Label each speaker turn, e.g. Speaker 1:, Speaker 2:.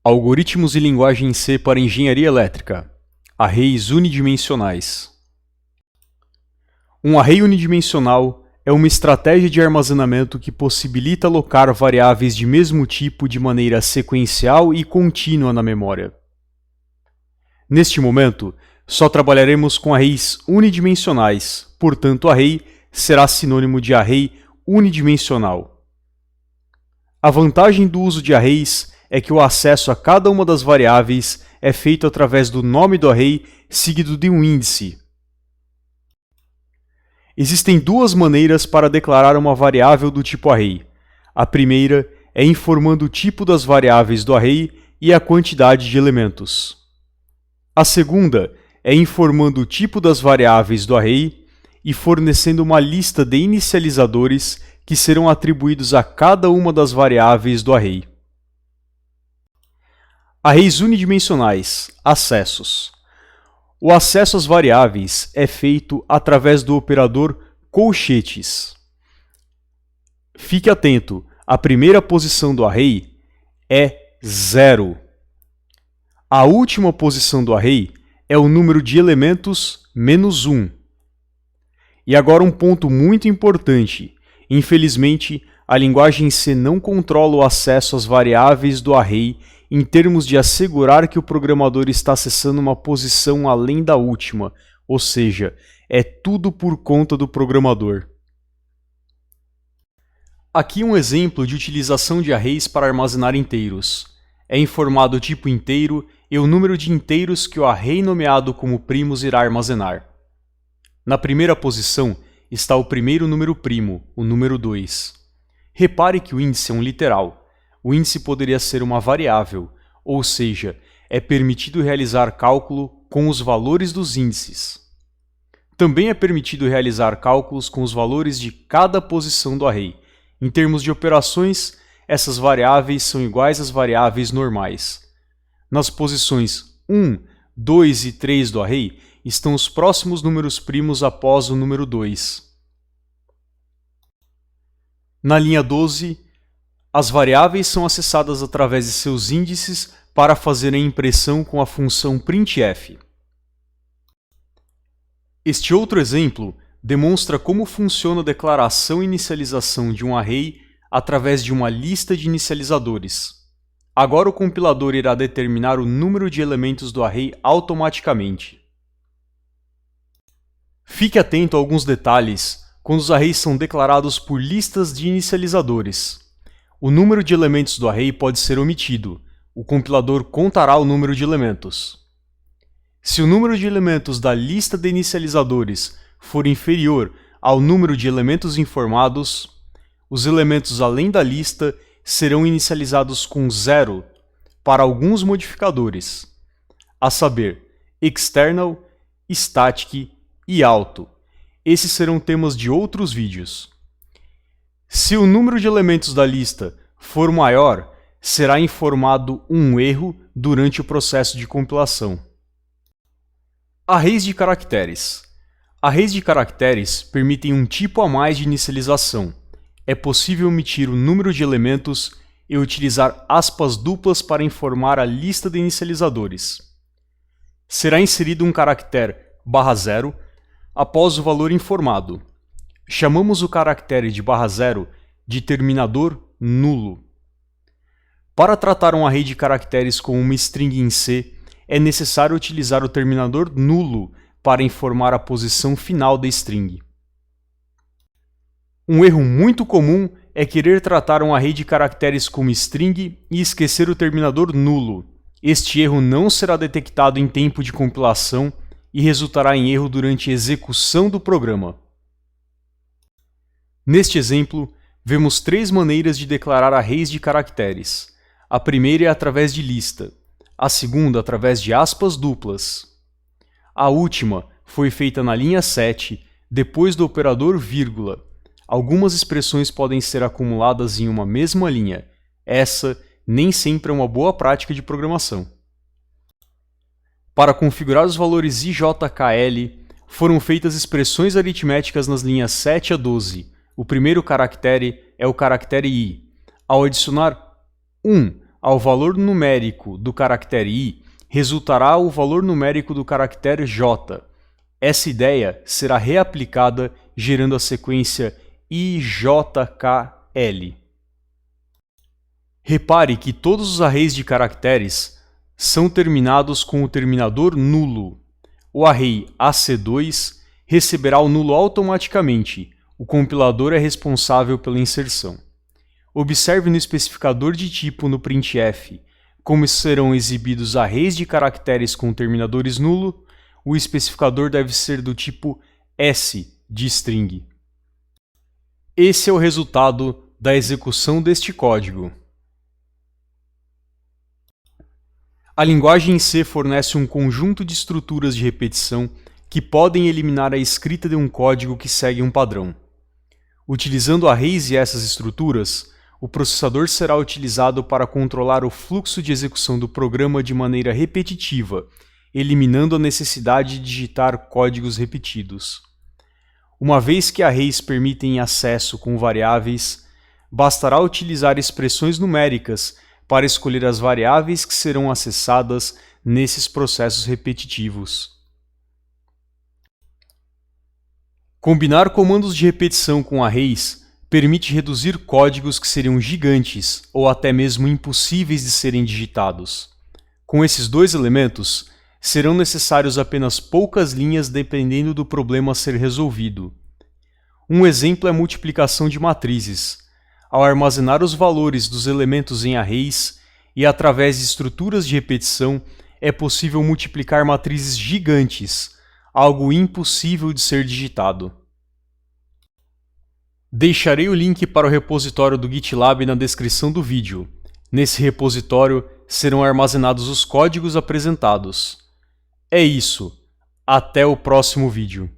Speaker 1: Algoritmos e linguagem C para engenharia elétrica. Arrays unidimensionais. Um array unidimensional é uma estratégia de armazenamento que possibilita alocar variáveis de mesmo tipo de maneira sequencial e contínua na memória. Neste momento, só trabalharemos com arrays unidimensionais, portanto, array será sinônimo de array unidimensional. A vantagem do uso de arrays é que o acesso a cada uma das variáveis é feito através do nome do array seguido de um índice. Existem duas maneiras para declarar uma variável do tipo array. A primeira é informando o tipo das variáveis do array e a quantidade de elementos. A segunda é informando o tipo das variáveis do array e fornecendo uma lista de inicializadores que serão atribuídos a cada uma das variáveis do array. Arrays unidimensionais, acessos. O acesso às variáveis é feito através do operador colchetes. Fique atento, a primeira posição do array é 0. A última posição do array é o número de elementos menos 1. E agora um ponto muito importante. Infelizmente, a linguagem C não controla o acesso às variáveis do array em termos de assegurar que o programador está acessando uma posição além da última, ou seja, é tudo por conta do programador. Aqui um exemplo de utilização de arrays para armazenar inteiros. É informado o tipo inteiro e o número de inteiros que o array nomeado como primos irá armazenar. Na primeira posição está o primeiro número primo, o número 2. Repare que o índice é um literal. O índice poderia ser uma variável, ou seja, é permitido realizar cálculo com os valores dos índices. Também é permitido realizar cálculos com os valores de cada posição do array. Em termos de operações, essas variáveis são iguais às variáveis normais. Nas posições 1, 2 e 3 do array estão os próximos números primos após o número 2. Na linha 12, as variáveis são acessadas através de seus índices para fazerem impressão com a função printf. Este outro exemplo demonstra como funciona a declaração e inicialização de um array através de uma lista de inicializadores. Agora o compilador irá determinar o número de elementos do array automaticamente. Fique atento a alguns detalhes quando os arrays são declarados por listas de inicializadores. O número de elementos do array pode ser omitido. O compilador contará o número de elementos. Se o número de elementos da lista de inicializadores for inferior ao número de elementos informados, os elementos além da lista serão inicializados com 0 para alguns modificadores, a saber, external, static e auto. Esses serão temas de outros vídeos. Se o número de elementos da lista for maior, será informado um erro durante o processo de compilação. Arrays de caracteres. Arrays de caracteres permitem um tipo a mais de inicialização. É possível omitir o número de elementos e utilizar aspas duplas para informar a lista de inicializadores. Será inserido um caractere /0 após o valor informado. Chamamos o caractere de /0 de terminador nulo. Para tratar um array de caracteres com uma string em C, é necessário utilizar o terminador nulo para informar a posição final da string. Um erro muito comum é querer tratar um array de caracteres como string e esquecer o terminador nulo. Este erro não será detectado em tempo de compilação e resultará em erro durante a execução do programa. Neste exemplo, vemos 3 maneiras de declarar arrays de caracteres. A primeira é através de lista, a segunda através de aspas duplas. A última foi feita na linha 7, depois do operador vírgula. Algumas expressões podem ser acumuladas em uma mesma linha. Essa nem sempre é uma boa prática de programação. Para configurar os valores IJKL, foram feitas expressões aritméticas nas linhas 7 a 12. O primeiro caractere é o caractere I. Ao adicionar 1 ao valor numérico do caractere i, resultará o valor numérico do caractere j. Essa ideia será reaplicada gerando a sequência IJKL. Repare que todos os arrays de caracteres são terminados com o terminador nulo. O array AC2 receberá o nulo automaticamente. O compilador é responsável pela inserção. Observe no especificador de tipo no printf como serão exibidos arrays de caracteres com terminadores nulo. O especificador deve ser do tipo S de string. Esse é o resultado da execução deste código. A linguagem C fornece um conjunto de estruturas de repetição que podem eliminar a escrita de um código que segue um padrão. Utilizando arrays e essas estruturas, o processador será utilizado para controlar o fluxo de execução do programa de maneira repetitiva, eliminando a necessidade de digitar códigos repetidos. Uma vez que arrays permitem acesso com variáveis, bastará utilizar expressões numéricas para escolher as variáveis que serão acessadas nesses processos repetitivos. Combinar comandos de repetição com arrays permite reduzir códigos que seriam gigantes ou até mesmo impossíveis de serem digitados. Com esses dois elementos, serão necessários apenas poucas linhas dependendo do problema a ser resolvido. Um exemplo é a multiplicação de matrizes. Ao armazenar os valores dos elementos em arrays e através de estruturas de repetição, é possível multiplicar matrizes gigantes, algo impossível de ser digitado. Deixarei o link para o repositório do GitLab na descrição do vídeo. Nesse repositório serão armazenados os códigos apresentados. É isso. Até o próximo vídeo.